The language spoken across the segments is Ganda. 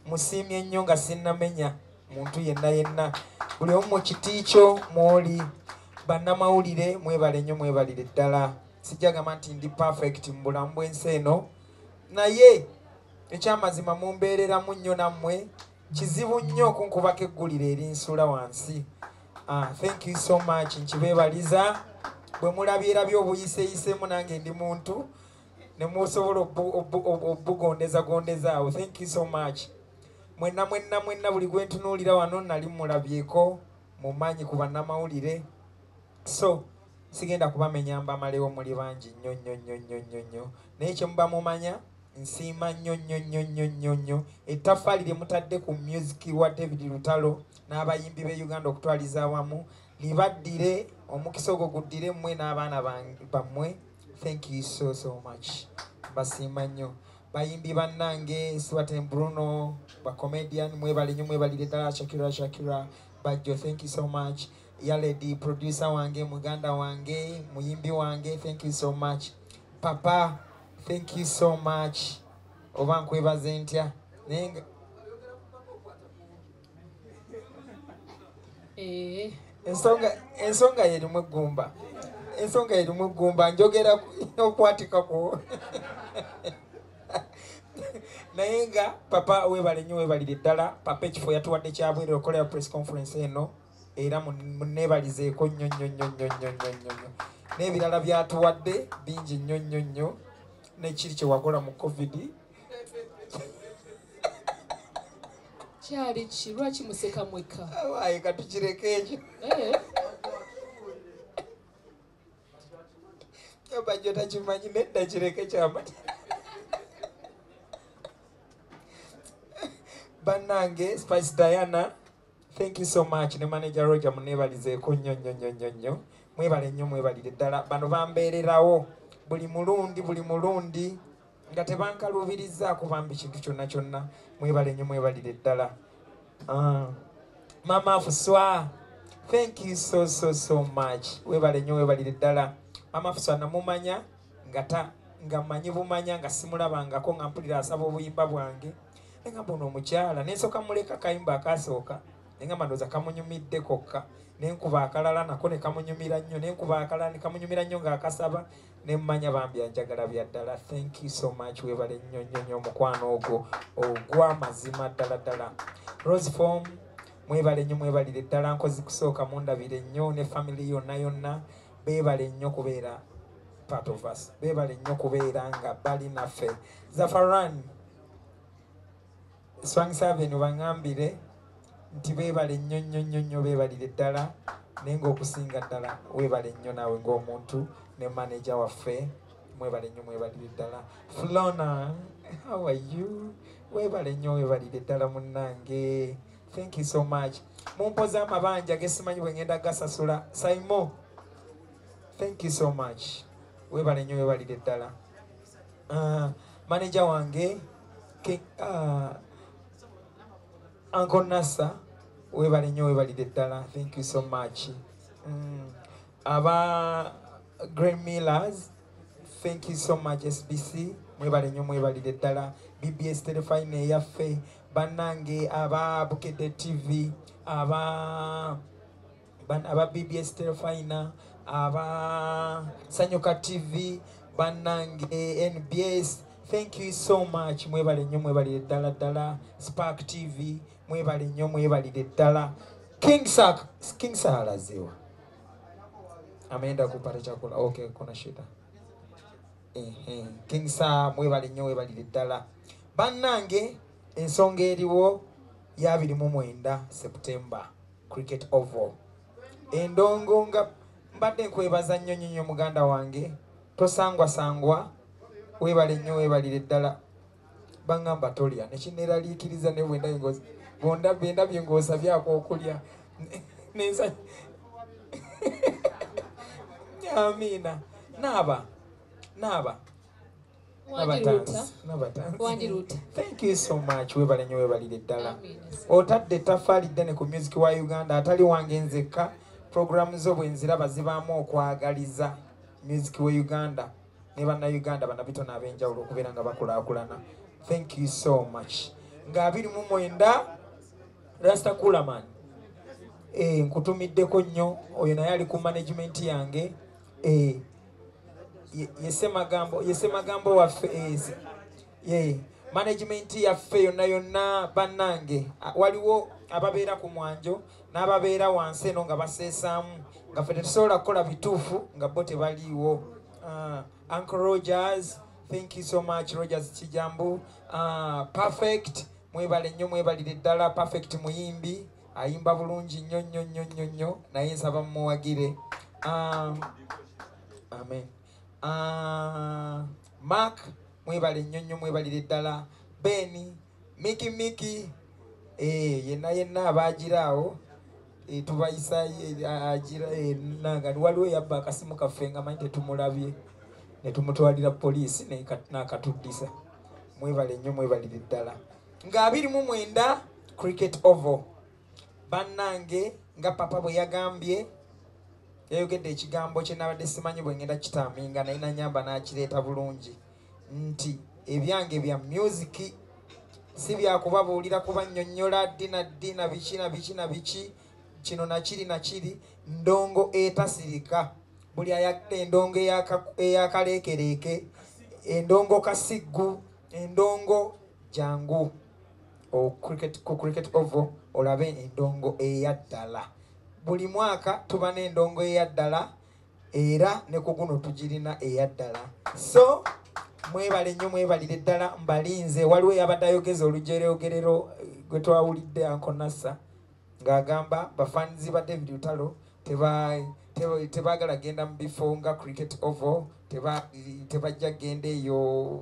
Musimye nnyo nga sinnamenya muntu yenna buli omu mu kiti kyo mwoli bannamawulire mwebale nnyo mwebalire ddala sijjagamba nti ndi perfect mu bulamu bw'ensi eno naye ekyamazima mumbeereramu nnyo nammwe kizibu nnyo okunkubako eggulire erinsula wansi. Thank you so much nkibeebaliza bwe mulabyerabye obuyiseeyiseemu nange ndi muntu ne musobola obugondezagondezaawo. Thank you so much. Mwenna buli gwe ntunuulira wano nali mulabyeko mumanyi ku bannamawulire so sigenda kubamenya mbamalewo muli bangi nnyo naye kye muba mumanya nsiima nnyo ettaffaali lye mutadde ku music wa David Lutalo n'abayimbi b'e Uganda okutwaliza awamu libaddire omukisa ogwo guddire mmwe n'abaana bammwe. Thank you so much. Basiima nnyo bayimbi bannange Swate Bruno ba comedian mwebale nnyo mwebalire ddala Shakira Bajjo. Thank you so much. Yaledi producer wange muganda wange muyimbi wange. Thank you so much. Papa thank you so much. Oba nkwebaze ntya nenga ensonga yerimu eggumba njogera okwatikako naye nga papa webale nnyo webalire ddala papa ekifo yatuwadde kyabwere okolera press conference eno era munneebalizeeko nnyo n'ebirala byatuwadde bingi nnyo nekiri kyewakola mu covid kyali ki lwaki museka mweka aye katukireke ekyo Bajjo takimanyi nedda kireke kyamati bannange Spice Diana thank you so much ne manager Roger munneebalizeeko nnyo mwebale nnyo mwebalire ddala bano bambeererawo buli mulundi nga tebankaluubirizaako bambi kintu kyonna mwebale nnyo mwebalire ddala. Mama Fuswa thank you so much webale nnyo webalire ddala. Mama Fuswa namumanya nga mmanyi bumanya nga simulabangako nga mpulira asaba obuyimba bwange nga mbona omukyala nensooka muleka kayimba akasooka nga mandooza kamunyumidde kokka nenkuba akalala nako ne kamunyumira nnyo nenkuba akalala ne kamunyumira nnyo ng'akasaba nemmanya bambi anjagala bya ddala. Thank you so much webale nnyo omukwano ogwo ogw'amazima ddala. Rose Form mwebale nnyo mwebalire ddala nkozi kusooka mundabire nnyo ne family yonna beebale nnyo kubeera part of us beebale nnyo kubeera nga bali naffe. Zafaran Swang Seven bangambire nti beebale nnyo beebalire ddala naye ng'okusinga ddala weebale nnyo naawe ng'omuntu ne manager waffe mwebale nnyo mwebalire ddala. Flona how are you weebale nnyo weebalire ddala munnange. Thank you so much. Mumpoza amabanja gesimanyi bwe ngenda gasasula. Simon thank you so much weebale nnyo weebalire ddala. Manager wange Uncle Nasa webale nnyo webalire ddala. Thank you so much. Aba Grand Millers thank you so much. SBC mwebale nnyo mwebalire ddala. BBS Telefine yaffe bannange aba Bukedde TV aba BBS Telefine aba Sanyuka TV bannange NBS thank you so much mwebale nnyo mwebalire ddala. Spark TV mwebale nnyo mwebalire ddala. King Sir alaziwa ameenda kupata chakula. Okay, kuna shida. King Sir mwebale nnyo mwebalire ddala. Bannange ensonga eriwo ya 29 September Cricket Oval. Endongo nga mbadde nkwebaza nnyo muganda wange, tosangwa webale nnyo webalire ddala. Bangamba tolya nekineraliikiriza ne bwendabye ng'osabyako okulya nensa amina. Naba Wandiruta. Thank you so much. Webale nnyo webalire ddala. Otadde tafaali ddene ku music wa Uganda, atali wange nzekka. Programu zo bwe nziraba zibaamu okwagaliza music wa Uganda ne bannayuganda bannabitono ab'enjawulo okubeera nga bakulaakulana. Thank you so much. Nga 29 Rasta Kulaman nkutumiddeko nnyo, oyo naye ali ku management yange. Yese magambo waffe management yaffe yonna bannange, waliwo ababeera ku mwanjo n'ababeera wansi eno nga baseesaamu nga ffe tetusobola kukola bituufu nga bo tebaliiwo. Uncle Rogers, thank you so much. Rogers Kijambu, Perfect mwebale nnyo mwebalire ddala. Perfect muyimbi ayimba bulungi nnyo naye nsaba mumuwagire. Amen. Mark mwebale nnyo mwebalire ddala. Ben Miki yenna abagiraawo tubayisa agira nanga waliwo yabba akasimu kaffe nga manyi tetumulabye ne tumutwalira poliisi n'akatuddisa. Mwebale nnyo mwebalire ddala. Nga 29 Cricket Oval bannange, nga papa bwe yagambye, yayogedde ekigambo kye nabadde simanyi bwe ngenda kitaaminga naye nanyamba n'akireeta bulungi nti ebyange bya music si byakubabuulira kubannyonnyola dina biki kino nakiri ndongo etasirika. Buli ayagala endongo eyakaleekereeke, endongo kasiggu, endongo jangu ku Cricket Oval olabe endongo eyaddala. Buli mwaka tuba n'endongo eyaddala era ne ku guno tugirina eyaddala. So mwebale nnyo mwebalire ddala. Mbalinze waliwo yabadde ayogeza olujereogerero gwe twawulidde Uncle Nassa ng'agamba bafanzi ba David Lutalo tebaagala genda mu bifo nga Cricket Oval, tebajja genda eyo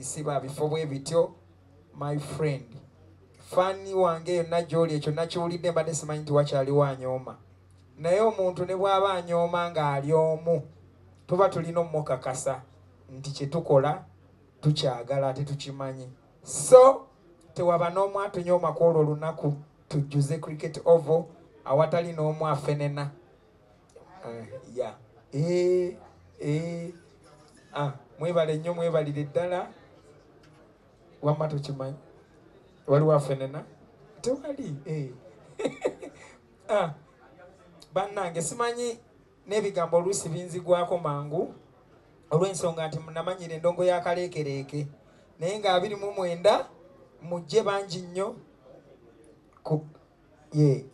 siba bifo bwe bityo. My friend, fani wange yonna gy'oli ekyo nakiwulidde mbadde simanyi nti wakyaliwo anyooma, naye omuntu ne bw'aba anyooma ng'ali omu tuba tulina omukakasa nti kye tukola tukyagala ate tukimanyi. So tewaba n'omu atunyooma ku olwo olunaku. Tujjuze Cricket Oval awatali n'omu afenena. Mwebale nnyo mwebalire ddala. Wamma tukimanyi waliwo afenena tewali. Bannange simanyi n'ebigambo oluusi binzigwako mangu olw'ensonga nti namanyira endongo y'akaleekereeke, naye nga 29 mujje bangi nnyo.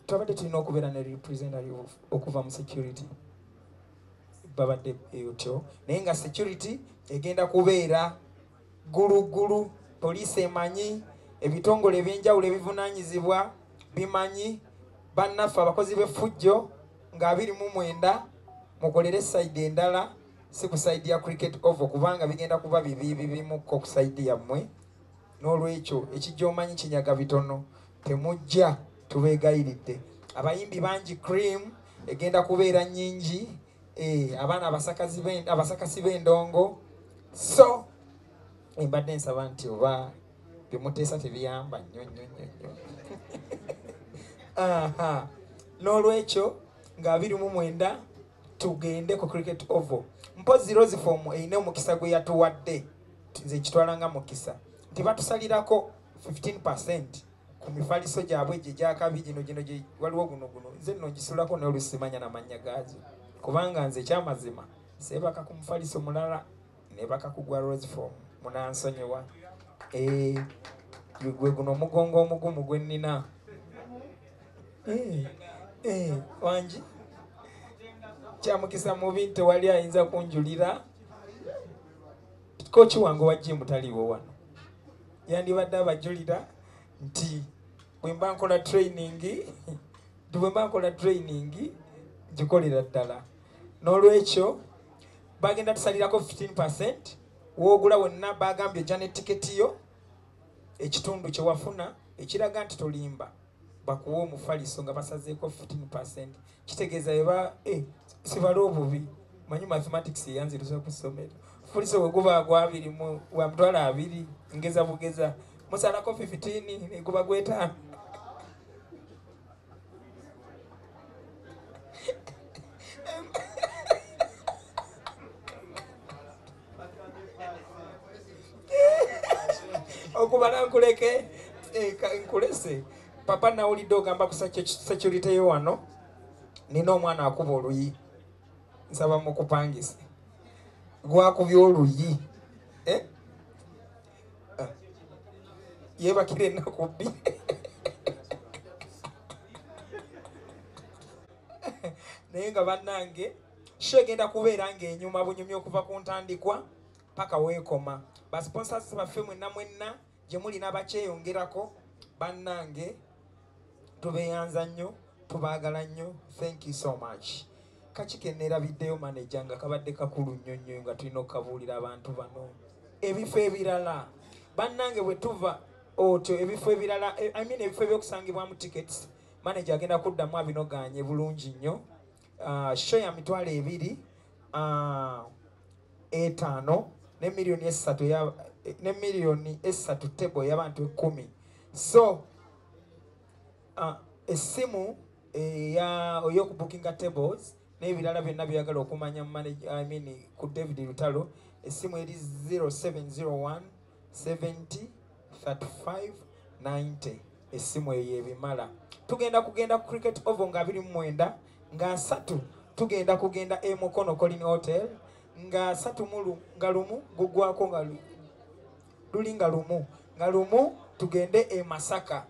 Twabadde tulina okubeera ne representative okuva mu security, babadde otyo, naye nga security egenda kubeera gulugulu. Poliisi emanyi, ebitongole ebyenjawulo ebivunaanyizibwa bimanyi. Bannaffe abakozi b'effujjo nga 29 mukolere sayidi endala, si ku sayidi ya Cricket Oval kubanga bigenda kuba bibimukko ku sayidi yammwe. N'olwekyo ekijja omanyi kinyaga bitono, temujja tubeegayiridde. Abayimbi bangi, cream egenda kubeera nnyingi, abaana abasakasi b'endongo. So mbadde nsaba nti oba byemuteesa tebiyamba nnyo. N'olwekyo nga 29 tugende ku Cricket Oval. Mpozi Rose Form eyina omukisa gwe yatuwadde, nze kitwala nga mukisa, nti batusalirako 15% ku mifaliso gyabwe gye gyakabi gino gye waliwo guno nze nno gisulako n'olusimanya n'amannya gaazo kubanga nze ekyamazima seebaka ku mufaliso mulala nebaka ku gwa Rose Form munansonyiwa. gwe guno omugongo omugumu gwe nnina wangi kyamukisa mubi tewali ayinza kunjulira kochi wange wa gym taliwo wano yandibadde abajulira nti bwe mba nkola training ngikolera ddala n'olwekyo bagenda tusalirako 15% woogula wonna bagambye ojja n'etiketi yo ekitundu kye wafuna ekiraga nti tolimba bakuwa omufaliso nga basazeeko 15%. Kitegeeza eba sibala obubi manyi mathematics yanziruza ku ssomero fuliso bwe guba gwabiri wa mutwala abiri ngeza bugeza musalako 15 ne guba gwetaano. Okubala nkuleke nkulese papa nawulidde ogamba ku security yo wano nina omwana akuba oluyi nsaba mukupangise gwakubya oluyi yebakire ennaku bbiri naye nga bannange sho egenda kubeera ng'enyuma bunyumi okuva ku ntandikwa paka weekoma basponsors baffe mwenna gye muli n'abakyeyongerako bannange tubeeyanza nnyo tubaagala nnyo. Thank you so much. Kachike neerabiddeyo manager nga kabadde kakulu nnyo nga tulina okukabuulira abantu bano ebifo ebirala bannange bwe tuva otyo ebifo ebirala ebifo ebyokusangibwamu tickets manager agenda kuddamu abinoganye bulungi nnyo. Show ya mitwalo 2.5 ne miliyoni 3 table y'abantu 10. So essimu ey'okubookinga tables n'ebirala byonna byagala okumanya ku David Lutalo essimu eri 0701 70 35 90 essimu eyo ebimala. Tugenda ku cricket oval nga 29 nga 3 tugenda kugenda Mukono Colin Hotel nga 3 nga lumu gugwako nga luli nga lumu tugende Masaka.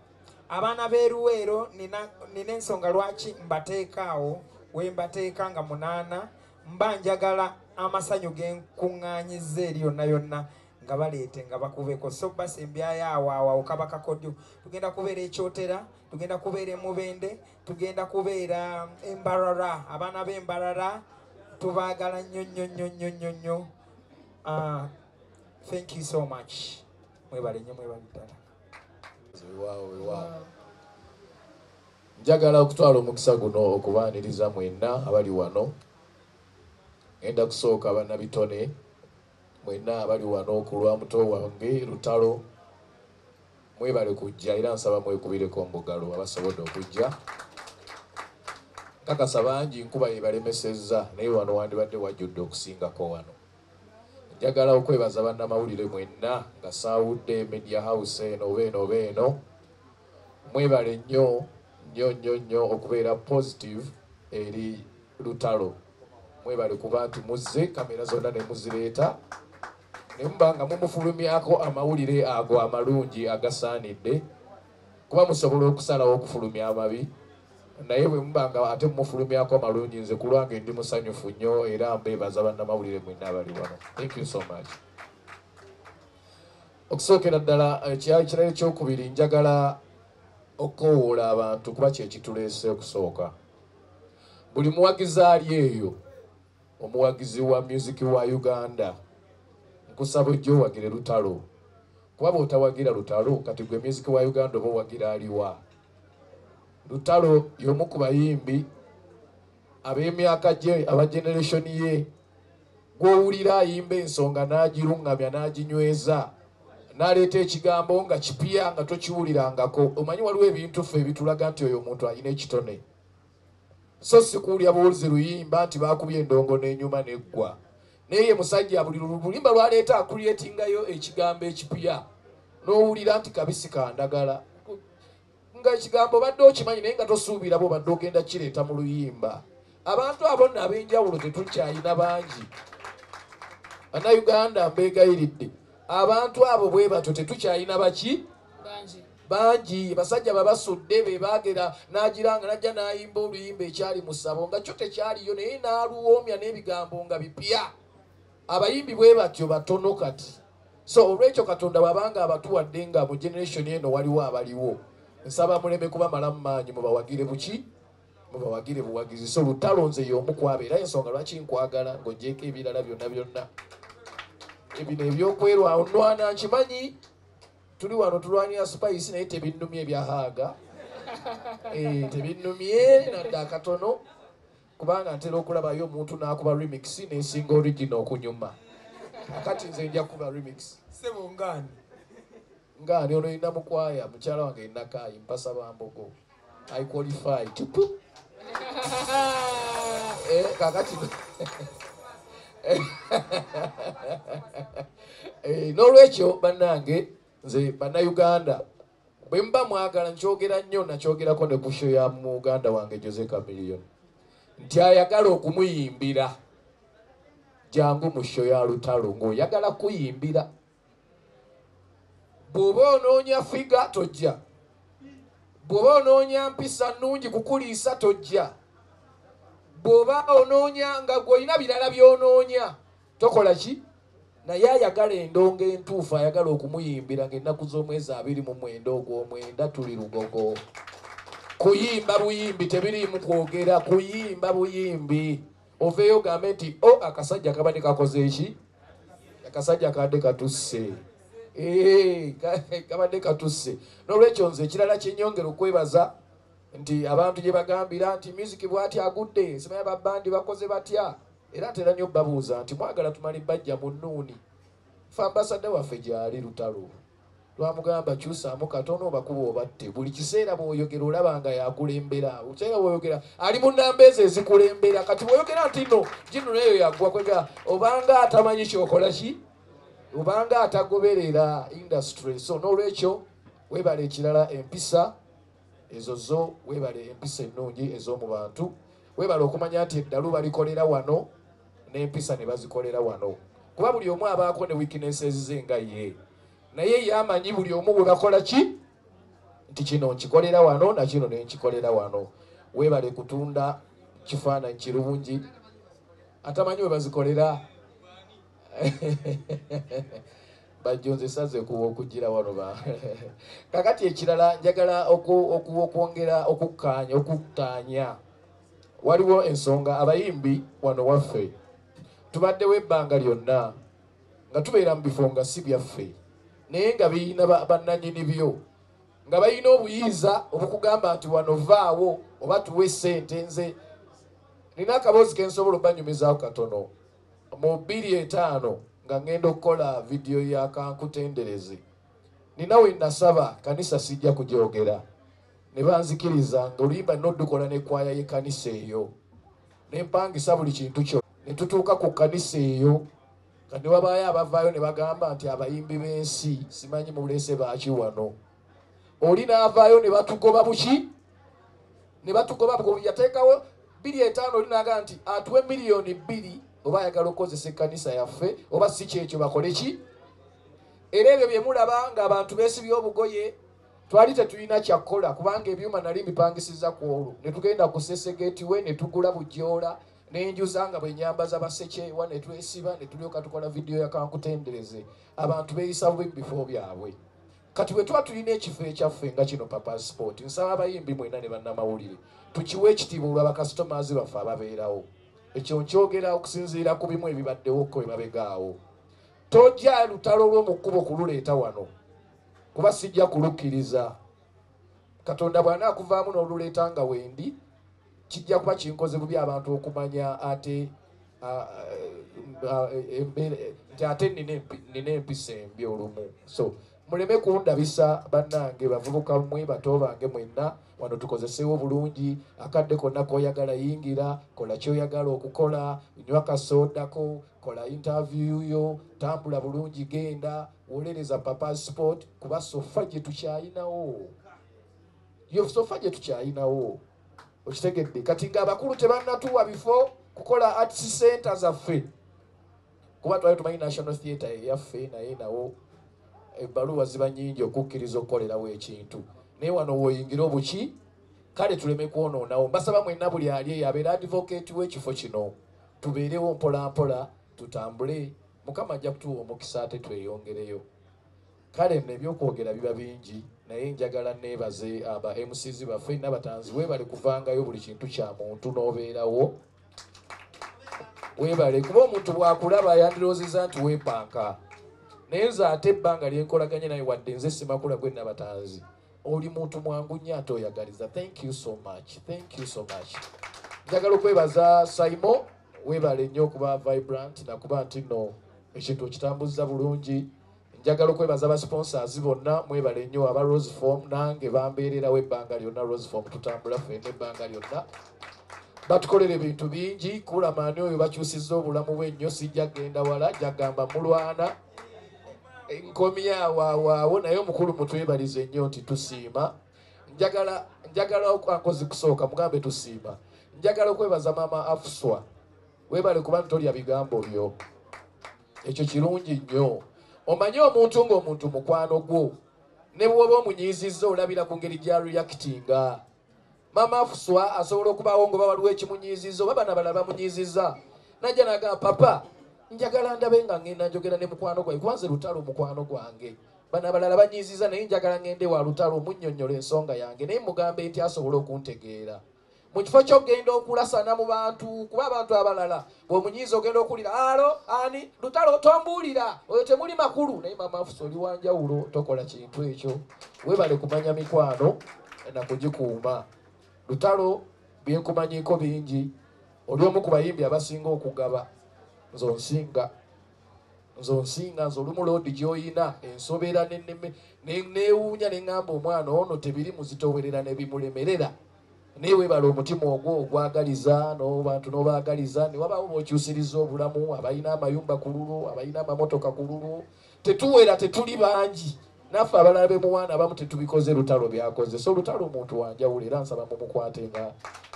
Abaana b'Eruweero nina ensonga lwaki mbateekaawo we mbateeka nga 8 mba njagala amasanyu genkuŋŋaanyizza eri yonna nga baleete nga bakubeko so basembyayo awo kabaka kodyo. Tugenda kubeera ekyotera tugenda kubeera Mubende tugenda kubeera Embarara. Abaana b'Embarara tubaagala nnyo. Thank you so much. Mwebale nnyo mwebale ddala. Wow. Njagala okutwala omukisa guno okubaaniriza mwenna abali wano. Ngenda kusooka bannabitone mwenna abali wano ku lwa muto wange Lutalo. Mwebale kujja era nsaba mwekubireko mbugalo abasobodde okujja. Kakasa bangi nkuba yebalemesezza naye wano wandibadde wajjudde okusingako wano. Njagala okwebaza bannamawulire mwenna nga saawudde media house eno. Mwebale nnyo okubeera positive eri Lutalo. Mwebale kuba nti muzze kamera zonna ne muzireeta ne muba nga mumufulumyako amawulire ago amalungi agasaanidde kuba musobola okusalawo okufulumya amabi naye bwe muba nga ate mumufulumyako amalungi nze ku lwange ndi musanyufu nnyo era mbeebaza bannamawulire mwenna abali wano. Thank you so much. Okusookera ddala ekirala ekyokubiri njagala okowoola abantu kuba kyekituleese okusooka. Buli muwagizi ali eyo omuwagizi wa music wa Uganda nkusaba ojja owagire Lutalo kuba bw'otawagira Lutalo kati gwe music wa Uganda oba owagira aliwa. Lutalo y'omu ku bayimbi ab'emyaka gye aba generation ye gw'owulira ayimba ensonga n'agiruŋŋamya n'aginyweza n'aleeta ekigambo nga kipya nga tokiwulirangako. Omanyi waliwo ebintu ffe ebitulaga nti oyo omuntu alina ekitone so si kuwulya buwulizi luyimba nti baakubye endongo n'enyuma n'eggwa naye ye musajja buli lulimba lwaleeta akulyetingayo ekigambo ekipya n'owulira nti kabisi kandagala nga ekigambo badde okimanyi naye nga tosuubira bo badde ogenda kireeta mu luyimba. Abantu abo nno ab'enjawulo tetukyayina bangi. Bannayuganda mbeegayiridde abantu abo bwe batyo tetukyayina baki bangi basajja babasudde be baagera n'agiranga najja n'ayimba oluyimba ekyali mu ssabo nga kyo tekyaliyo naye n'aluwoomya n'ebigambo nga bipya. Abayimbi bwe batyo batono kati. So olw'ekyo Katonda wabanga abatuwadde nga mu generation eno waliwo abaliwo, nsaba muleme kubamalamu maanyi, mubawagire buki, mubawagire buwagizi. So Lutalo nze y'omu kwabo, era ensonga lwaki nkwagala ng'oggyeko ebirala byonna byonna ebino ebyokwerwanwana nkimanyi. Tuli wano tulwanira spice naye tebinnumye ebyahaaga. Tebinnumye nadde akatono, kubanga ntera okulabayo omuntu n'akuba remix n'esinga original okunyuma. Akati nze nja kuba remix. Sebo ngani? Ngani ono ina mukwaya, mukyala wange Nakayi mpasa bambogo. I qualify. Tupu. Kakati. N'olwekyo bannange, nze bannayuganda bwe mba mwagala nkyogera nnyo, nakyogerako ne ku show ya muganda wange Jose Chameleone nti ayagala okumuyimbira jangu mu show ya Lutalo ng'oyagala kuyimbira. Bw'oba onoonya figa tojja, bw'oba onoonya mpisa nnungi kukuliisa tojja, bw'oba onoonya nga gw'olina birala by'onoonya tokola ki? Naye ayagala endongo entuufu, ayagala okumuyimbira ng'ennaku z'omwezi 29 ogw'omwenda tuli Lugogo. Kuyimba buyimbi tebiriimu kwogera, kuyimba buyimbi. Oveeyo gambe nti akasajja kabadde kakoze eki? Akasajja kadde katusse. Kabadde katusse. N'olwekyo nze ekirala kyenyongera okwebaza nti abantu gye bagambira nti music bw'ati agudde, simanyi babandi bakoze batya. Era ntera nnyo babuuza nti mwagala tumali bajja mu nnuuni. Ffe ambasada waffe gy'ali Lutalo. Lwamugamba kyusaamu katono obakuba obatte. Buli kiseera bw'oyogera olaba nga yakulembera. Kiseera bw'oyogera ali mu nnamba ezo ezikulembera. Kati bw'oyogera nti nno gino neyo yaggwa kwega obanga atamanyi kyokola ki? Obanga atagoberera industry. So n'olwekyo weebale ekirala empisa ezo zo, weebale empisa ennungi ez'omu bantu. Weebale okumanya nti eddalu balikolera wano n'empisa ne bazikolera wano. Kuba buli omu abaako ne weaknesses ze nga ye. Naye yamanyi buli omu bwe bakola ki? Nti kino nkikolera wano na kino ne nkikolera wano. Weebale kutunda kifaananyi kirungi. Atamanyi we bazikolera. Bajonze saze okugira wano ba. Kakati ekirala njagala okwongera okukkaanya. Waliwo ensonga abayimbi wano waffe tubaddewo ebbanga lyonna nga tubeera mu bifo nga si byaffe, naye nga biyina bannannyini byo, nga bayina obuyinza obukugamba nti wano vaawo oba tuwe ssente. Nze nina akaboozi ke nsobola okubanyumizaako katono. Mu 2005 nga ngenda okukola vidiyo ya kankutendereze, nina we nasaba kanisa sijja kugyogera. Ne banzikiriza ng'oluyimba n'oddukola n'ekkwaya y'ekkanisa eyo. Ne mpangisa buli kintu kyo. Ne tutuuka ku kkanisa eyo nga ne wabaayo abavaayo ne bagamba nti abayimbi b'ensi simanyi muleese baaki wano. Oli n'avaayo ne batugoba buki? Ne batugoba bwe yateekawo 2005 oli n'agamba nti atuwe miliyoni 2 oba ayagala okukozesa ekkanisa yaffe oba si kyekyo bakole ki? Era ebyo bye mulaba ng'abantu beesibye obugoye twali tetulina kyakkola kubanga ebyuma nali mbipangisiza ku olwo. Ne tugenda ku Sesegeti we ne tugula bujoola n'enjuza nga bwe nyambaza basekyewa ne twesiba ne tulyoka tukola vidiyo ya kankutendereze. Abantu beeyisa bubi mu bifo byabwe. Kati bwe tuba tulina ekifo ekyaffe nga kino Papa Sport, nsaba abayimbi mwena ne bannamawulire tukiwe ekitiibwa olwa bakasitomazi baffe ababeerawo. Ekyo nkyogera okusinziira ku bimu ebibaddewo ko emabegaawo. Tojja Lutalo lw'omu kkubo kululeeta wano kuba sijja kulukkiriza. Katonda bw'anaakuvaamu n'oluleeta nga wendi kijja kuba kinkoze bubi abantu okumanya ate nti ate nina empisa embi olumu. So muleme kundabisa bannange, bavubuka mmwe, bato bange mwenna wano tukozesewo bulungi. Akadde konna k'oyagala yingira, kola ky'oyagala okukola, nywa kasoodako, kola interview yo, tambula bulungi, genda wolereza Papa Sport kuba sofa gye tukyayinawo. Yo sofa gye tukyayinawo. Okitegedde kati ng'abakulu tebannatuwa bifo kukola arts center zaffe kuba twali tumanyi National Theatre yaffe naye nawo ebbaluwa ziba nnyingi okukkiriza okukolerawo ekintu naye wano woyingira obuki kale tuleme kwonoonawo mbasaba mwenna buli ali eyo abeera advocate w'ekifo kino tubeerewo mpolampola tutambule mukama ajja kutuwa omukisa ate tweyongereyo kale nno ebyokwogera biba bingi naye njagala neebaze aba MCs baffe n'abatanzi weebale kuvangayo buli kintu kya muntu n'obeerawo weebale kuba omuntu bwakulaba yandiroziza nti weepanka naye nze ate ebbanga lyenkolaganye naye wadde nze Semakula gwe n'abatanzi oli muntu mwangu nnyo ate oyagaliza. Thank you so much. Njagala okwebaza Saimo weebale nnyo okuba vibrant nakuba nti nno ekintu okitambuza bulungi. Njagala okwebaza aba sponsors bonna mwebale nnyo aba Rose Form nange bambeererawo ebbanga lyonna Rose Form tutambula ffenna ebbanga lyonna batukolera ebintu bingi kulamaani oyo bakyusizza obulamu bwe nnyo sijja genda wala jagamba mulwana nkomyawaawo naye omukulu mutwebalize nnyo nti tusiima njagala okwankozi kusooka mugambe tusiima njagala okwebaza maama Afuswa weebale kuba ntolya bigambo byo ekyo kirungi nnyo omanye omuntu ng'omuntu mukwano gwo ne bw'oba omunyiizizza olabira ku ngeri gya reactinga maama Afuswa asobola okubaawo nga waliwo ekimunyiizizza oba bana balala bamunyiizizza najja naga papa njagala ndabe nga ngenda njogera ne mukwano gwange kubanze Lutalo mukwano gwange bana balala banyiiziza naye njagala ngende wa Lutalo omunnyonnyola ensonga yange naye mugambe nti asobola okuntegeera mu kifo ky'ogenda okulasana mu bantu kuba abantu abalala bw'omunyiiza ogenda okuwulira alo ani Lutalo tombuulira oyo temuli makulu naye maama Afuswa oli wanjawulo tokola kintu ekyo weebale kumanya mikwano nakugikuuma Lutalo byenkumanyiiko bingi oli omu ku bayimbi abasinga okugaba nzonsinga nze olumu loodi gy'oyina ensobera neewuunya neŋŋamba omwana ono tebiri muzitowerera ne bimulemerera naye weebala omutima ogwo ogwagaliza n'obantu n'obaagaliza ne wabaawo b'okyusiriza obulamu abalina amayumba ku lulu abalina amamotoka ku lulu tetuwera tetuli bangi naffe abalala bemuwaana abamu tetubikoze Lutalo byakoze so Lutalo omuntu wanjawulo era nsaba mumukwate nga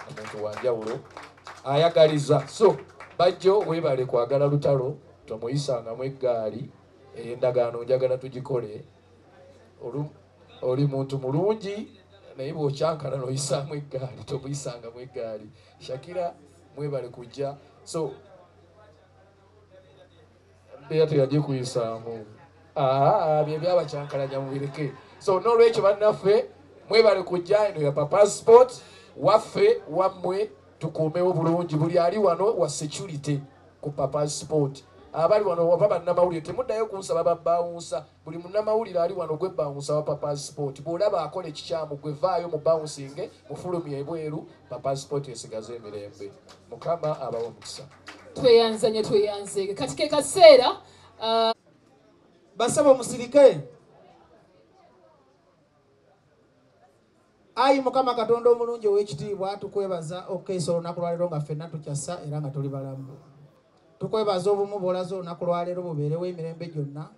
omuntu wanjawulo ayagaliza so bajjo weebale kwagala Lutalo tomuyisangamu eggaali endagaano njagala tugikole oli muntu mulungi naye bw'okyankana n'oyisaamu eggaali tomuyisangamu eggaali Shakira mwebale kujja so mbeera teyajje kuyisaamu bye byabakyankalanya mubireke so n'olwekyo bannaffe mwebale kujja eno ya papa sport waffe wammwe tukuumewo bulungi buli ali wano wa security ku papa sport abali wano oba bannamawulire temuddayo kunsaba babbawunsa buli munnamawulire ali wano gwe bbawunsa wa papa sport bw'olaba akola ekikyamu gwe vaayo mu bawunsinge mufulumya ebweru papa sport esigaze emirembe mukama abawo omukisa tweyanze kati ke kaseera basaba omusirike ayi mukama katonda omulungi ow'ekitiibwa tukwebaza okukeesa olunaku lwaleero nga ffenna tukyassa era nga tuli balamu tukwebaza obumu bw'olaza olunaku lwaleero bubeerewo emirembe gyonna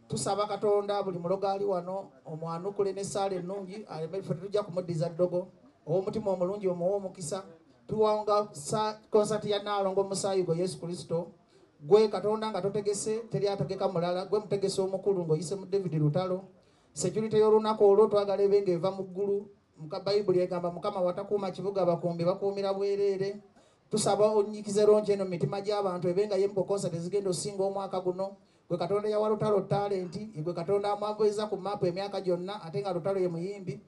tusaba katonda buli mulogo ali wano omwanukule n'essaala ennungi ffe tetujja kumuddiza ddogo ow'omutima omulungi omuwa omukisa tuwanga konsati ya Naalongo Musaayigo Yesu Kristo gwe katonda nga totegese teri ategeka mulala gwe mutegese omukulu ng'oyise mu David Lutalo security y'olunaku olwo twagala ebe ng'eva mu ggulu bayibuli egamba mukama watakuuma kibuga bakumbi bakuumira bwereere tusaba onnyikize ronje eno mitima gy'abantu ebe nga yemuko konsati ezigenda osinga omwaka guno gwe katonda yawa Lutalo talenti gwe katonda amwavuliza ku maapu emyaka gyonna ate nga Lutalo ye muyimbi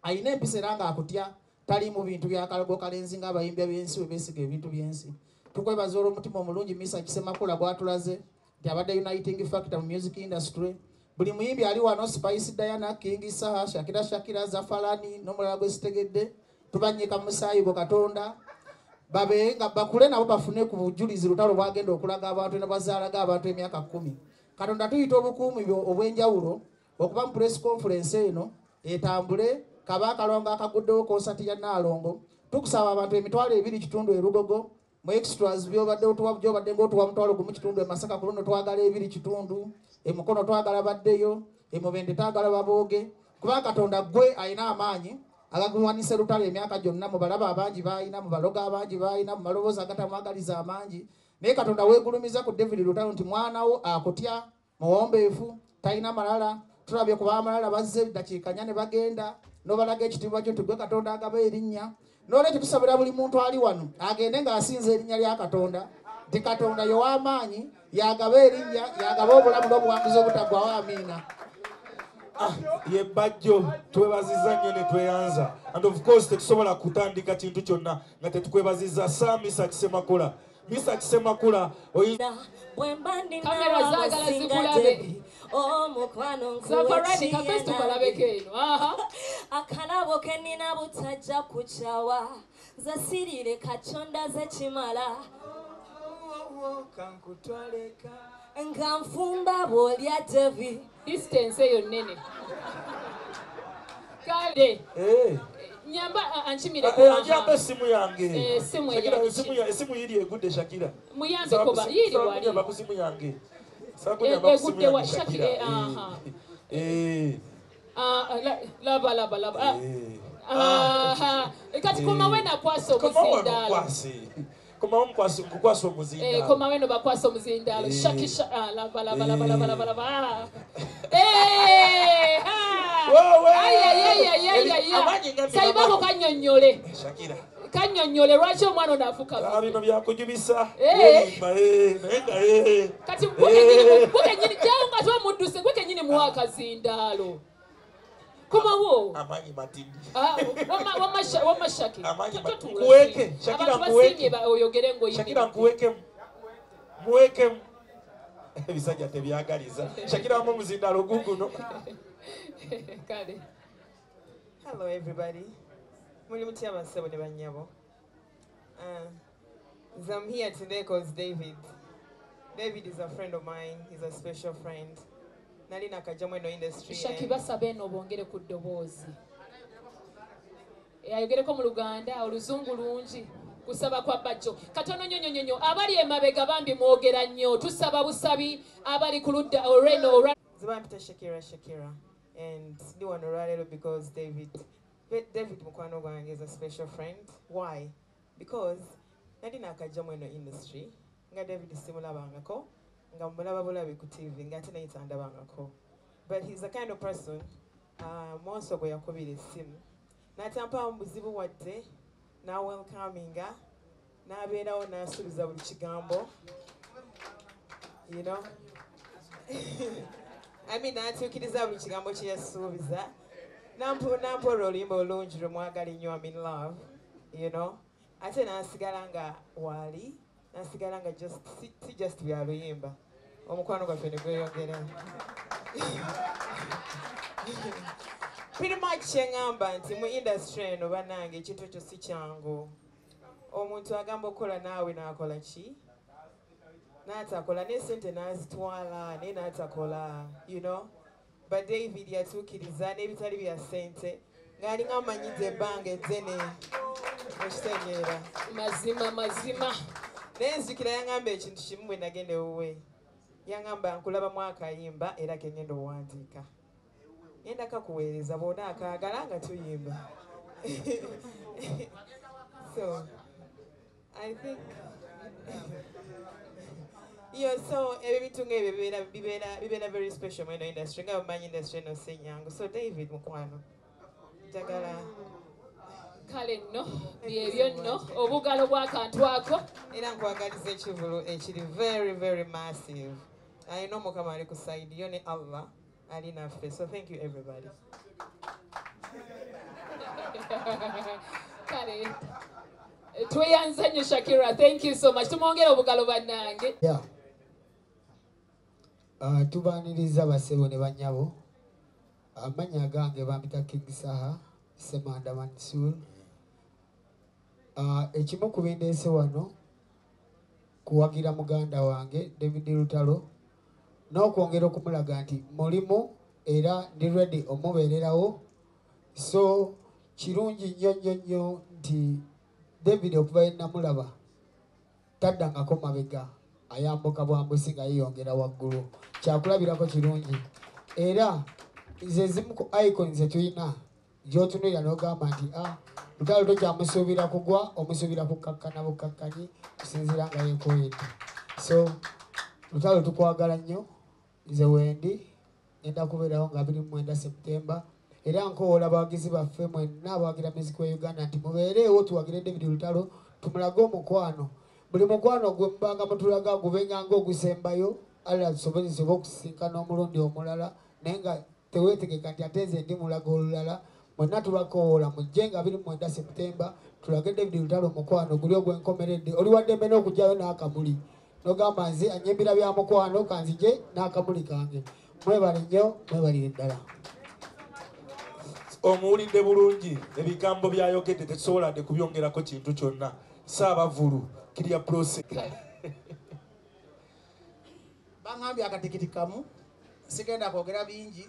ayina empisa era ng'akutya tali mu bintu byakalago kalenzi ng'abayimbi b'ensi we beesiga ebintu by'ensi tukwebaza olw'omutima omulungi Mesarch Semakula gwatulaze nti abadde uniting factor mu music industry buli muyimbi ali wano Spice Diana King Saha Shakira Zafalani n'omulala gwe sitegedde tubanyika Musaayigo katonda babe nga bakule nabo bafune ku bujulizi Lutalo bwagenda okulaga abantu ne bazaalaga abantu emyaka 10 katonda tuyita obukuumi obw'enjawulo okuba mu press conference eno etambule kabaka longa akaguddewo konsati ya Naalongo tukusaba abantu emitwalo 2 erugogo mu extras byobadde ng'otuwa mutwalo gumu kitundu Masaka ku luno twagala 2 kitundu emukono twagala baddeyo emubende twagala babooge kuba katonda gwe ayina amaanyi agaguwanise Lutalo emyaka gyonna mu balaba abangi bayina mu baloga abangi bayina mu maloboozi agatamwagaliza amangi naye katonda weegulumiza ku David Lutalo nti mwanawo akutya muwombeefu talina malala tulabye kuba amalala bazze dakiika 4 ne bagenda n'obalaga ekitiibwa kyo tugwe Katonda agaba erinnya n'olwekyo tusabira buli muntu ali wano agende ng'asinza erinnya lya Katonda nti Katonda y'ow'amaanyi yagaba erinnya yagaba obulamu n'obuwanguzi obutaggwawo amiina. Ye bajjo twebaziza nnyo ne tweyanza and of course tetusobola kutandika kintu kyonna nga tetukwebaziza Mesarch Semakula. Mesarch Semakula kamera zaagala zikulabe zafaradi kafesi tukalabeko eno akalabo ke nnina butajja kukyawa zasirire katonda zekimala nga nfumba bw'olya David distance eyo nnene kale nyamba anchimire anyamba esimu yange esimu yiri egudde Shakira muyambe koba yiri wali nyamba kusimu yange egudde wa Shakira laba kati koma wena kwaso omuzindalo kukwasa omuzindalo koma weno bakwasa omuzindalo Shakisha laba saibako kanyonyole kanyonyole lwaki omwana onaafuka bino byakujubisa kati gwekenyini jawo nga twamudduse gwekenyini muwa akazindaalo komawo amanyi matindi wamashaki kuweke Shakira kuweke oyogere Shakira kuweke muweke ebisajja tebyagaliza Shakira mu muzindalo guguno. kale hello everybody muli mutya basebo ne banyabo I'm here today because David is a friend of mine. He's a special friend. Nali nakajja eno industry Shaki basaba eno bongere ku ddoboozi ayogereko mu Luganda oluzungu lungi kusaba kwa bajjo katono nyonyonyonyo abali emabega bambi mwogera nnyo tusaba busabi abali ku ludda Oreno Zibampita Shakira and do want to rally because David mukwano gwange is a special friend. Why? Because nali nakajja eno industry nga David simulabangako nga mulaba bulabi ku TV ngate naye tandabangako, but he's the kind of person monso gwe yakubira essimu n'atampa mubuzibu wadde na welcominga n'abeerawo n'asuubiza buli kigambo, you know. I mean n'atuukiriza buli kigambo kye yasuubiza n'ampola oluyimba olungi lwe mwagala nnyo, I'm in love, you know. Ate n'asigala nga wali n'asigala nga si just bya luyimba omukwano gwaffe ne gweyongera. Pretty much kyengamba nti mu industry eno bannange ekintu ekyo si kyangu. Omuntu agamba okukola naawe n'akola ki? N'atakola n'essente n'azitwala naye n'atakola, you know. But David yatuukiriza n'ebitali bya ssente ng'alinga amanyize ebbanga eddene ekitegeera. mazima naye nzijukira yangamba ekintu kimu bwe nagenda ewuwe. Yangamba nkulabamu akayimba era ke ngenda owandiika. Ngenda kakuweereza bw'ona akaagala nga tuyimba. So I think so ebintu ng'ebyo bibeera very special mu eno industry nga bwemanyi industry eno si nnyangu. So David mukwano njagala kale nno byebyo nno obugalo bw'akantu ako era nkwagaliza ekivulu ekiri very very massive. Alina Mukama ali ku side yo ne Allah ali naffe. So thank you everybody. kale tweyanza nnyo Shakira, thank you so much. Tumwongere obugalo bannange. Tubaniriza basebo ne banyabo. Amanya gange bampita King Saha Semanda Mansul. Ekimu ku bindeese wano kuwagira muganda wange David Lutalo n'okwongera okumulaga nti mulimu era ndi ready omubeererawo. So kirungi nnyo nti David okuva ennamulaba taddangako mabega ayambuka bwambusi nga yeyongera waggulu, kyakulabirako kirungi. Era nze zimu ku icon ze tulina gy'otunuulira n'ogamba nti Lutalo tokyamusuubira kugwa, omusuubira kukakkana bukakkanyi kusinziira nga yeekooyedde. So Lutalo tukwagala nnyo, nze wendi enda kubeerawo nga 29 September. Era nkoola abawagizi baffe mwenna abawagira music wa Uganda nti mubeereewo tuwagire David Lutalo tumulage omukwano. Buli mukwano gwe mubanga mutulaga gubenga ng'ogusembayo alla tusobozesebwa okusisinkana omulundi omulala naye nga teweetegeka nti ate nze ndi mulaga olulala. Mwenna tubakoola mujje nga 29 September tulage David Lutalo omukwano guli ogw'enkomeredde. Oli waddembe n'okugyayo n'akamuli n'ogamba nze anyembira bya mukwano kanzije n'akamuli kange. Mwebale nnyo, mwebalire ddala. Omuwulidde bulungi ebigambo byayogedde tetusobola de kubyongerako kintu kyonna. Saabavulu kirya process. Bangambye akatikiti kamu sigenda kwogera bingi.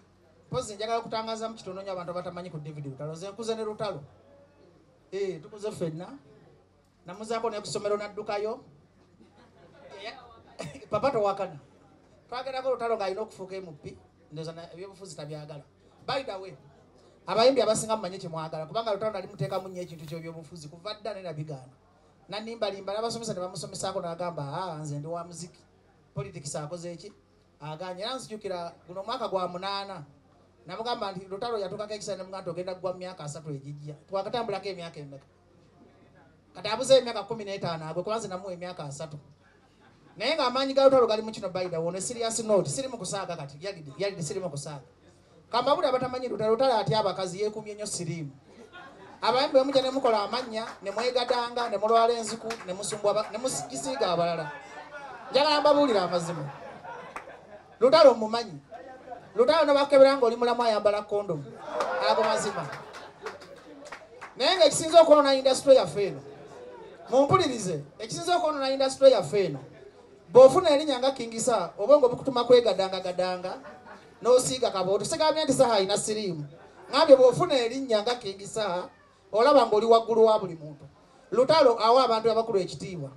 Mpozi njagala kutangaza mu kitono nnyo abantu abatamanyi ku David Lutalo. Nze nkuze ne Lutalo. Tukuze ffenna. Namuzaako ne ku ssomero n'addukayo. Papa towakana. Twagerako Lutalo ng'alina okufuuka MP. Ndowooza ebyobufuzi tabyagala. By the way, abayimbi abasinga mumanyi kyemwagala kubanga Lutalo nali muteekamu nnyo ekintu ky'ebyobufuzi kuva dda naye nabigaana. Nanimbalimba n'abasomesa ne bamusomesaako n'agamba nze ndi wa muziki. Politics akoze eki? Aganye era nzijukira guno mwaka gwa 8. Namugamba nti Lutalo yatukako ekisa ne mugamba ogenda kugwa mu myaka 3 egijja. Twakatambulako emyaka emeka. Kati abuze emyaka 15 agwe kubanze namuwa emyaka 3. Naye ng'amaanyi ga Lutalo gali mu kino bayida wone serious note siri mu kusaaga kati yalidi siri mu kusaaga. Kambabula abatamanyi Lutalo ati abakazi yeekumye nnyo sirimu. Abayimbi bamujja ne mukola amannya ne mwegadanga ne mulwala enziku ne musumbwa ne musikisiga abalala. Njagala mbabuulira amazima. Lutalo mumanyi. Lutalo nabakebera ng'oli mulamu ayambala kondomu. Ago mazima. Naye ng'ekisinza okwonoona industry yaffe eno. Mumpulirize, ekisinza okwonoona industry yaffe eno. Bw'ofuna erinnya nga Kingisa obwongo bukutuma kwegadanga n'osiiga kabooto. Sigambye nti saha alina siriimu. Ngambye bw'ofuna erinnya nga Kingisa olaba ng'oli waggulu wa buli muntu. Lutalo awa abantu abakulu ekitiibwa.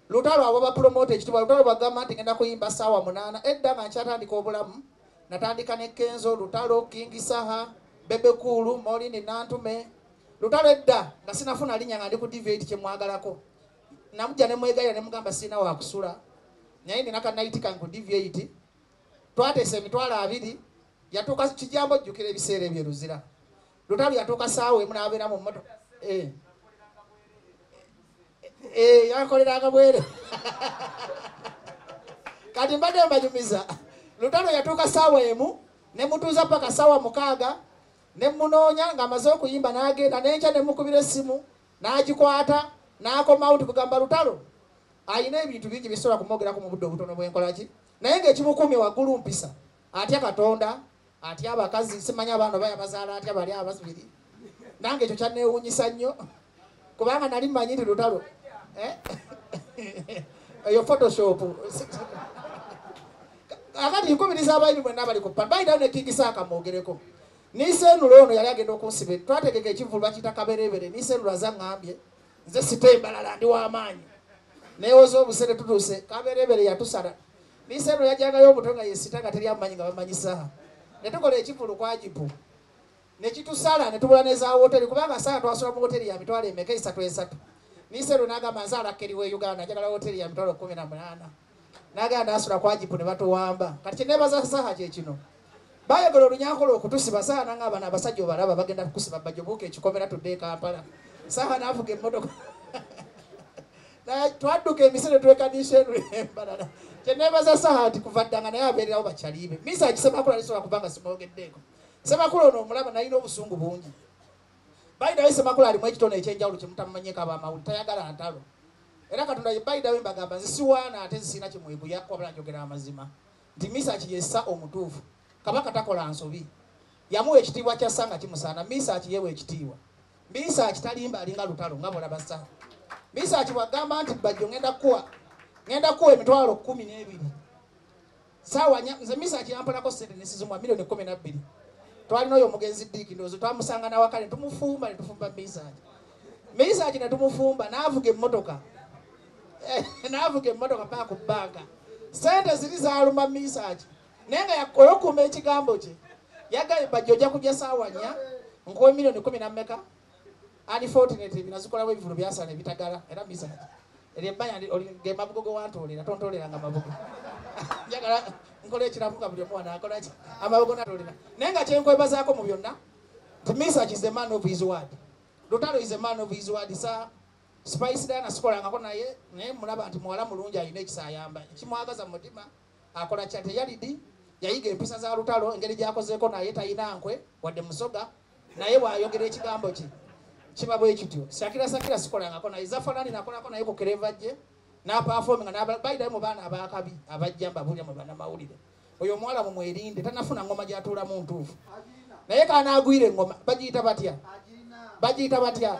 Lutalo abo bapromote ekitiibwa. Lutalo bagamba nti ngenda kuyimba ssaawa 8 edda nga nkyatandika obulamu. Natandika ne Kenzo, Lutalo, Kingisa, Bebe Kulu, Molini Nantume. Lutalo edda nga sinafuna linnya nga ndi ku D8 kyemwagalako. Namujja ne mwegayira ne mugamba sina wa kusula. Naye nina kannayitika ku D8. Twateese emitwalo 2 yatuuka kijambo jjukira ebiseera ebyeruzira. Lutalo yatuuka ssaawa emu n'abeera mu mmotoka. Yakoleranga bwere. Kati mbadde mbanyumiza. Lutalo yatuuka ssaawa emu ne mutuuza paka ssaawa 6 ne munoonya ng'amaze okuyimba n'agenda n'enkya ne mukubira essimu n'agikwata n'akomawo kugamba Lutalo ayina ebintu bingi bisobola kumwogerako mu budde obutono bw'enkola ki naye ng'ekimukumye waggulu mpisa atya Katonda atya abakazi simanyi abaana bayabazaala atya bali abasibiri nange ekyo kyanneewuunyisa nnyo kubanga nali mmanyi nti Lutalo eyo photoshop akati nkubiriza abayimbi mwenna abali ku ppala bayitawo ne Kingisa akamwogereko Nisenula ono yali agenda okunsiba twategeka ekivulu bakiyita kaberebere Nisenula azaŋŋambye nze sitembalala ndi w'amaanyi neewoza obusere tutuuse kaberebere yatusala Nisenula yajjangayo obuto nga yesita nga teri amumanyi nga bamanyisa ne tukola ekivulu kwa jipu ne kitusala ne tubula neza woteri kubanga saa twasula mu hoteri ya mitwalo emeka 3 Nisenula n'agamba nze alakkeriwa Uganda njagala hoteri ya mitwalo 18 n'agamba asula kwa jipu ne batuwamba kati kyeneebaza saha kye kino bayagala olunyankolo okutusiba saha nanga abana abasajja obalaba bagenda kukusiba bajobuuka ekikomera tudde Kampala saha n'avuga emmotoka twadduka emisere twekanisha embalala kyeneebaza saha nti kuva ddanga naye abeererawo bakyaliibe Mesarch Semakula alisobola kubanga simwogeddeeko Semakula ono omulaba nalina obusungu bungi bayidawe Semakula alimu ekitono ekyenjawulo kyemutamumanyeko abamawuli tayagala ntalo era Katonda bayidawe mbagamba nze siwaana ate nzisina kimweguya wabula njogera amazima nti Mesarch yessa omutuufu kabaka takola nsobi yamuwa ekitiibwa kya ssanga kimusaana Mesarch yeewa ekitiibwa Mesarch talimba alinga Lutalo nga bolaba saha Mesarch bwagamba nti bajjo ngenda kuwa emitwalo 12 saawa nze Mesarch yampolako sente nesizimwa milioni 12 twalina oyo omugenzi Dick ndowooza twamusanga nawakale ne tumufumba Mesarch ne tumufumba n'avuga emmotoka paka ku bbanga sente ziri zaaluma Mesarch naye nga olw'okuuma ekigambo kye yagaye bajja ojja kujja ssaawa 4 nkuwe milioni 10 unfortunately binazikolawo ebivulu byasala ebitagala era Mesarch eryembanya ng'emabugo ge wantoolera tontooleranga mabugo njagala nkola ekiramuka buli omwana akola ki amabogona tolina naye nga kyenkwebazaako mu byonna nti Mesarch is a man of his word. Lutalo is a man of his word. Sa Spice Dana sikolangako naye mulaba nti muwala mulungi alina ekisa ayamba kimwagaza mu mutima akola kyate yalidi yayiga empisa za Lutalo engeri gyakozeeko naye talina nkwe wadde musoga naye bwayogera ekigambo ki kiba bwe kityo. Shakira sikolangako naye Zafarani nakolako naye ku Kerevajje n'aperforminga n'abayitayo mu baana abakabi abajja mbabulya mu bannamawulire. Oyo omuwala mumwerinde tanafuna ngoma gy'atuulamu ntuufu naye kaanaagwire engoma bagiyita batya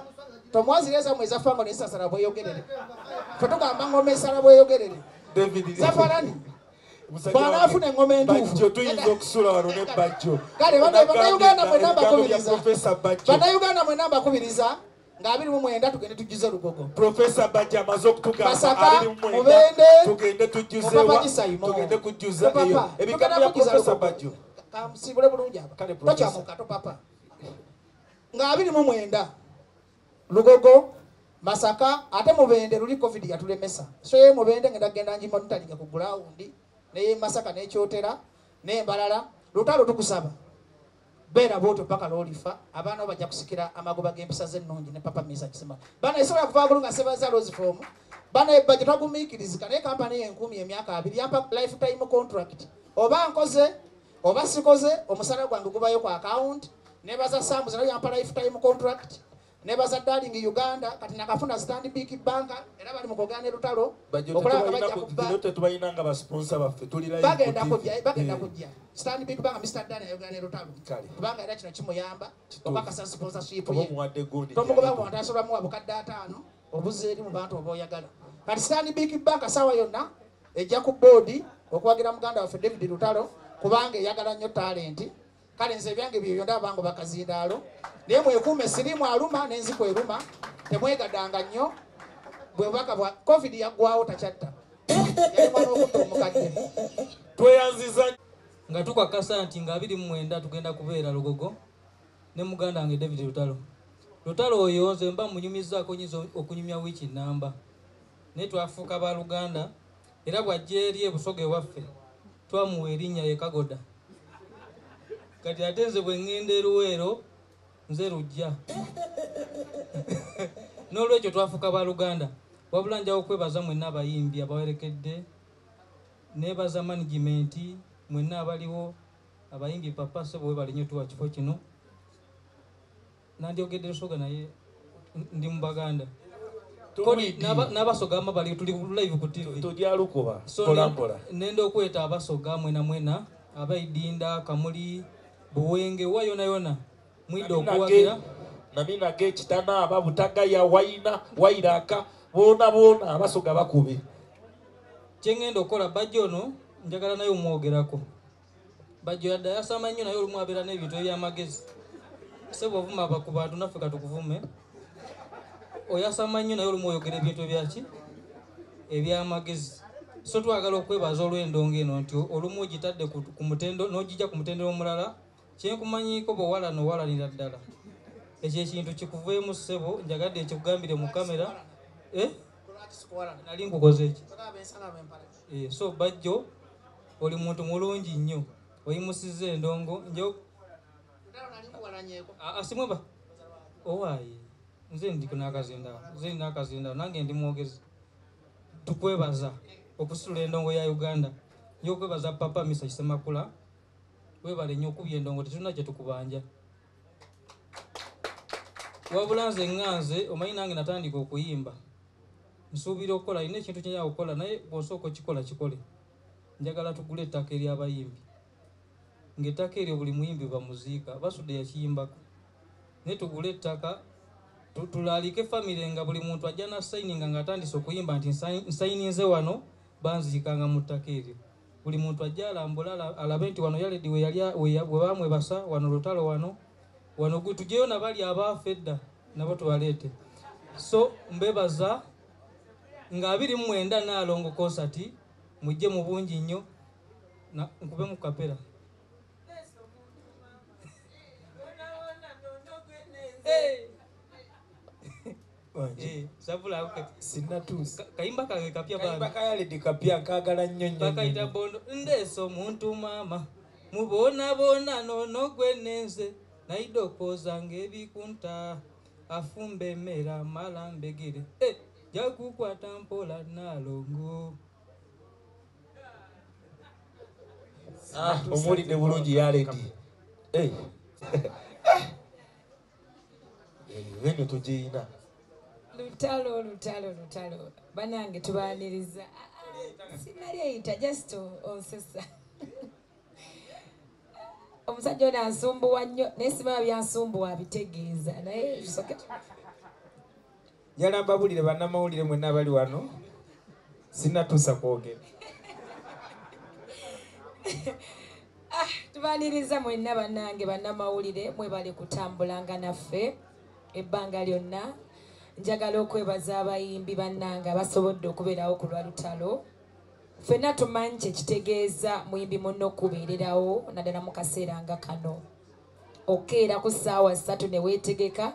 tomwazireza mwezafanga nesasala bweyogerere fetugamba ngoma esala bweyogerere Zafarani bwanaafuna engoma entuufu tuyinza okusula wano ne Bajjo kale bannayuganda mwena mbakubiriza nga 29 tugende tujjuze Lugogo. Professor Bajja amaze okutugamba 29 tugende tujjuzewa tugende kujjuza eyo ebigambo bya Professor Bajjo kamusibule bulungi aba tokyamuka to papa nga 29 Lugogo Masaka ate Mubende luli covid yatulemesa so ye Mubende ngenda genda njimo ntaliga ku ground ne Masaka ne kyotera ne Mbalala Lutalo tukusaba bera boto paka lolifa abana bajja kusikira amagoba g'empisa z'ennungi ne papa Mesarch Semakula bana esobola kuva bulunga sebaza rose form bana ebajja tagumiikirizika ne kampani y'enkumi emyaka 2 yampa lifetime contract oba nkoze oba sikoze omusala gwange gubayo ku account nebaza Samu zino yampa lifetime contract nebaza Darling Uganda kati nakafuna Stanbic Bank era bali mukogane Lutalo okulaba bajja kubba tubayinanga ba sponsor baffe tulira bagenda kujja Stanbic Bank Mr. Dana Uganda Lutalo kubanga era kino kimuyamba okakasa sponsorship ye tomugoba mu atasobola mu abukadde 5 obuzeeri mu bantu oboyagala kati Stanbic Bank sawa yonna ejja ku board okwagira muganda waffe David Lutalo kubanga eyagala nnyo talent kale nze byange byo ndaba bango bakazindaalo naye mwekuume sirimu aluma n'enziko eruma temwegadanga nnyo bwe bubaka bwa covid yaggwawo takyatta yali mwana okutta omukadde tweyanziza nga tukakasa nti nga 29 tugenda kubeera Lugogo ne muganda wange David Lutalo oyo nze mba munyumizaako nyiza okunyumya wiiki namba naye twafuuka ba Luganda era bw'ajja eri ebusoga ewaffe twamuwa erinnya ye Kagoda kati ate nze bwe ŋŋenda eruweero nze lujja n'olwekyo twafuuka ba Luganda wabula njawo okwebaza mwenna abayimbi abawerekedde nebaza management mwenna abaliwo abayimbi papa sebo balinyo tuwa kifo kino nandyogedde Lusoga naye ndi mu Baganda kodi n'abasoga bali tuli live ku TV tujyalukuba nenda okweta abasoga mwena abaidinda Kamuli Buwenge wa yona mwido okuwagira namina gekitana aba Butagaya wairaka bona abasoga bakube kyengenda okola Bajjo ono njagala naye omwogerako Bajjo yadda yasama nnyo naye olumu abeera n'ebintu ebyamagezi sebo ovuma ku bantu naffe katukuvume oyasama nnyo naye olumu oyogera ebintu ebyaki ebyamagezi so twagala okwebaza olw'endongo eno nti olumu ogitadde ku mutendo n'ogijja ku mutendero omulala kyenkumanyiiko bwewalanira ddala ekyo ekintu kikuveemu ssebo njagadde ekikugambire mu kamera nali nkukoze eki so Bajjo oli muntu mulungi nnyo oyimusizza endongo asimweba owaayi nze ndi nakazindawo nange ndi mwogezi tukwebaza okusitula endongo ya Uganda nyo okwebaza papa Mesarch Semakula webale nnyo okubya endongo tetulina kye tukubanja wabula nze ŋŋanze omanyi nange natandika okuyimba nsuubira okukola alina ekintu kyenyala okukola naye bw'osooka okikola kikole njagala tugule ettaka ery'abayimbi ng'ettaka eryo buli muyimbi bamuziika basudde yakiyimbako naye tugule ettaka tulaalike famire nga buli muntu ajja na sayininga ng'atandise okuyimba nti nsayininze wano banziikanga mu ttaka eryo buli muntu ajja alambula alabe nti wano yaledi we bamwebasa wano Lutalo wano gwe tujjeyo nabali abaafa edda nabo tubaleete so mbebaza nga 29 naalongo konsati mujje mu bungi nnyo nkube mu kapera Sabula sinatuusa kayimba kange kapya kayimba kayaledi kapya nkagala nnyo nnyo bakayita bondo ndeso muntu mama mubona nono gwenenze naidokoza ngebikunta afumbe mera malambegire jakukwata mpola nalongo omulidde bulungi yaledi bino tugiyina Lutalo. Banange tubaniriza. Sinali eyita just onsesa. Omusajja ono ansumbuwa nnyo naye simanyi byansumbuwa abitegeeza naye yalamba bulire bannamawulire mwenna abali wano sinatuusa kwogera. Tubaniriza mwenna bannange bannamawulire mwebale kutambulanga naffe ebbanga lyonna. Njagala okwebaza abayimbi bannanga basobodde okubeerawo ku lwa Lutalo. Ffenna tumanyi kyekitegeeza muyimbi munno okubeererawo naddala mu kaseera nga kano. Okeera ku ssaawa 3 ne weetegeka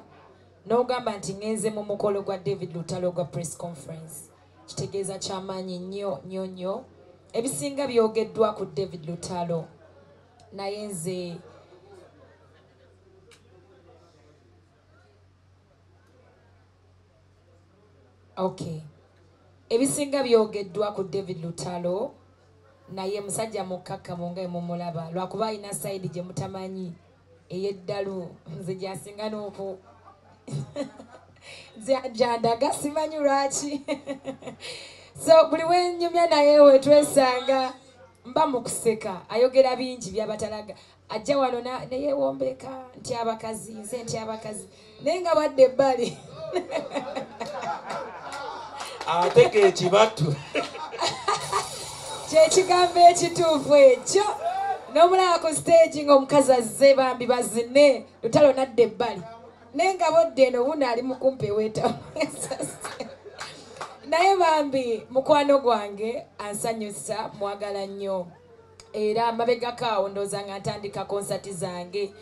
n'ogamba nti ngenze mu mukolo gwa David Lutalo gwa press conference. Kitegeeza kyamaanyi nnyo. Ebisinga byogeddwa ku David Lutalo. Naye nze ebisinga byogeddwa ku David Lutalo naye musajja mukkakkamu nga mumulaba lwakuba alina sayidi gye mutamanyi ey'eddalu nze gyasinga n'oku jandaga simanyi lwaki so buli wenyumya naye wetwesanga mba mu kuseka ayogera bingi byabatalaga ajja wano neyewombeka nti abakazi nze nti abakazi naye nga badde ebbali ateke ekibatu kyekigambo ekituufu ekyo n'omulaba ku stage ng'omukazi azze bambi bazine Lutalo nadda ebbali naye nga bodde eno buno ali mukumpa eweeta naye bambi mukwano gwange ansanyusa mwagala nnyo era amabegako awo ndowooza nga ntandika konsati zange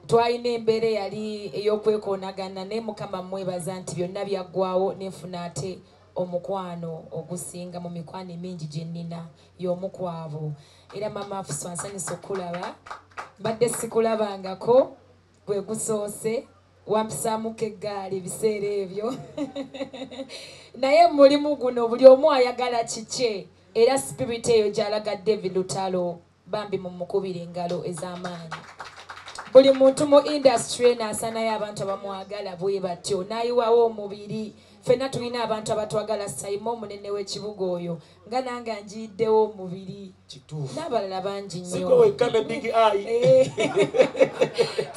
twalina embeera eyali ey'okwekoonagana naye Mukama mwebaza nti byonna byaggwawo nenfuna ate omukwano ogusinga mu mikwano emingi gye nnina y'omukwabo era mama Afuso ansanyusa okulaba mbadde sikulabangako gwe gusoose wampisaamuko eggaali ebiseera ebyo naye mulimu guno buli omu ayagala kikye era spirit eyo gy'alaga David Lutalo bambi mumukubira engalo ez'amaanyi. Buli muntu mu industry n'asanayo abantu abamwagala bwe batyo n'ayiwawo omubiri. Ffenna tulina abantu abatwagala Simon munene w'ekibuga oyo nga nange njiddewo omubiri n'abalala bangi nnyo.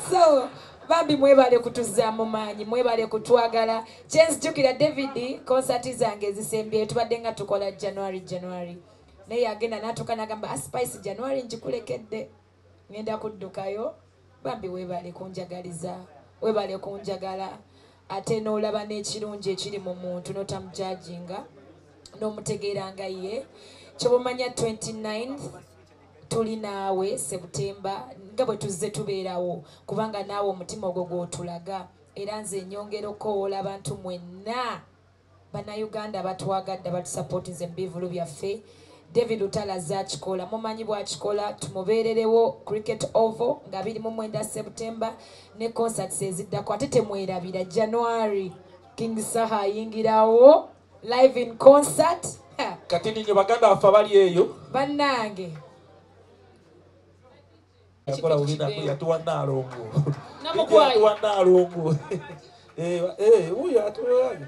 So bambi mwebale kutuzaamu maanyi mwebale kutwagala. Kyenjukira David concert zange ezisembyeyo tubadde nga tukola January naye agenda n'atuuka n'agamba Spice January njikulekedde ngenda kuddukayo. Bambi webale kunjagaliza webale kunjagala ate n'olaba n'ekirungi ekiri mu muntu n'otamujajinga n'omutegeera nga ye kyobumanya 29th tuli naawe September nga bwe tuzze tubeerawo kubanga naawe omutima ogwo gw'otulaga era nze nyongera okukowoola abantu mwenna bannayuganda batwagadde batusapootinze mu bivulu byaffe. David Lutalo azze akikola mumanyi bwakikola tumubeererewo cricket oval nga 29 September ne concerts eziddako ate temwerabira January King Saha ayingirawo live in concert kati ninyo baganda baffe abali eyo bannange yakola ulina yatuwa nalongo Namukwayo nalongo uyo atuwaga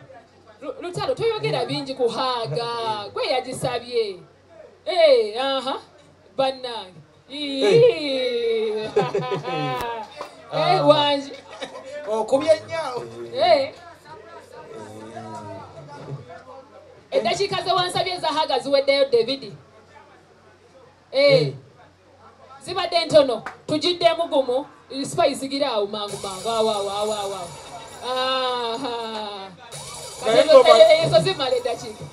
Lutalo toyogera bingi kuhaaga gwe yagisabye bannange wanji okubye nnyo eddakiika ze wansabye ezahaaga ziweddeyo David zibadde ntono tugiddemu gumu Spice giraawo mangu awo ezo zimala eddakiika